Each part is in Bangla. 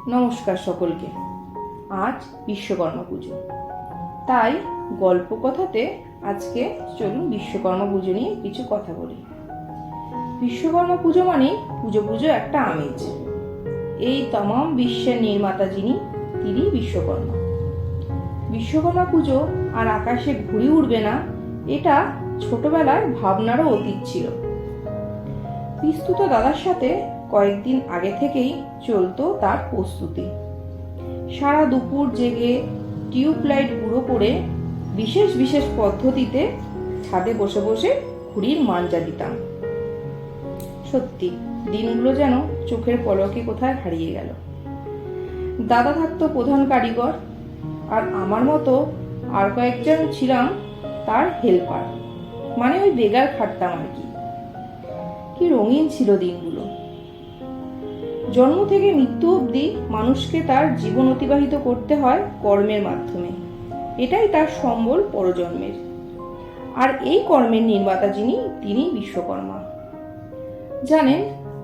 নমস্কার সকলকে। আজ বিশ্বকর্মা পুজো, তাই গল্প কথাতে আজকে চলুন বিশ্বকর্মা পুজো নিয়ে কিছু কথা বলি। বিশ্বকর্মা পুজো মানে পুজো পুজো একটা আমেজ। এই তমাম বিশ্বের নির্মাতা যিনি, তিনি বিশ্বকর্মা। বিশ্বকর্মা পুজো আর আকাশে ঘুড়ি উড়বে না, এটা ছোটবেলায় ভাবনারও অতীত ছিল। পিস্তুত দাদার সাথে কয়েকদিন আগে থেকেই চলতো তার প্রস্তুতি। সারা দুপুর জেগে টিউবলাইট গুঁড়ো করে বিশেষ বিশেষ পদ্ধতিতে ছাদে বসে বসে ঘুড়ির মাঞ্জা দিতাম। সত্যি দিনগুলো যেন চোখের পলকে কোথায় হারিয়ে গেল। দাদা থাকতো প্রধান কারিগর, আর আমার মতো আর কয়েকজন ছিলাম তার হেল্পার, মানে ওই বেগার খাটতাম আর কি। কি রঙিন ছিল দিনগুলো। জন্ম থেকে মৃত্যু অবধি মানুষকে তার জীবন অতিবাহিত করতে হয় কর্মের মাধ্যমে। এটাই তার সম্বল পরজন্মের। আর এই কর্মের নির্মাতা যিনি, তিনি বিশ্বকর্মা। জানেন,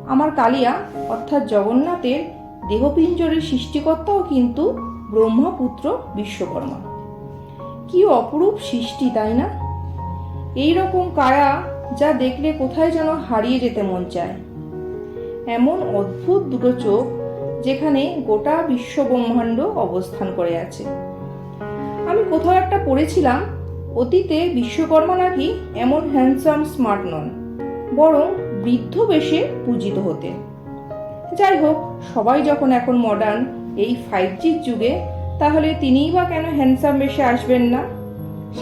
আমার কালিয়া অর্থাৎ জগন্নাথের দেহপিঞ্জরের সৃষ্টিকর্তাও কিন্তু ব্রহ্মপুত্র বিশ্বকর্মা। কি অপরূপ সৃষ্টি, তাই না? এই রকম কায়া যা দেখলে কোথায় যেন হারিয়ে যেতে মন চায়। এমন অদ্ভুত দুটো চোখ, যেখানে গোটা বিশ্ব ব্রহ্মাণ্ড অবস্থান করে আছে। আমি কোথাও একটা পড়েছিলাম, অতীতে বিশ্বকর্মা নাকি এমন হ্যান্ডসাম স্মার্ট নন, বরং বৃদ্ধ বেশে পূজিত হতেন। যাই হোক, সবাই যখন এখন মডার্ন এই 5G যুগে, তাহলে তিনিই বা কেন হ্যান্ডসাম বেশে আসবেন না?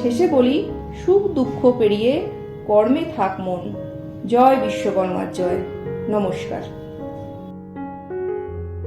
শেষে বলি, সুখ দুঃখ পেরিয়ে কর্মে থাক মন। জয় বিশ্বকর্মার জয়। নমস্কার।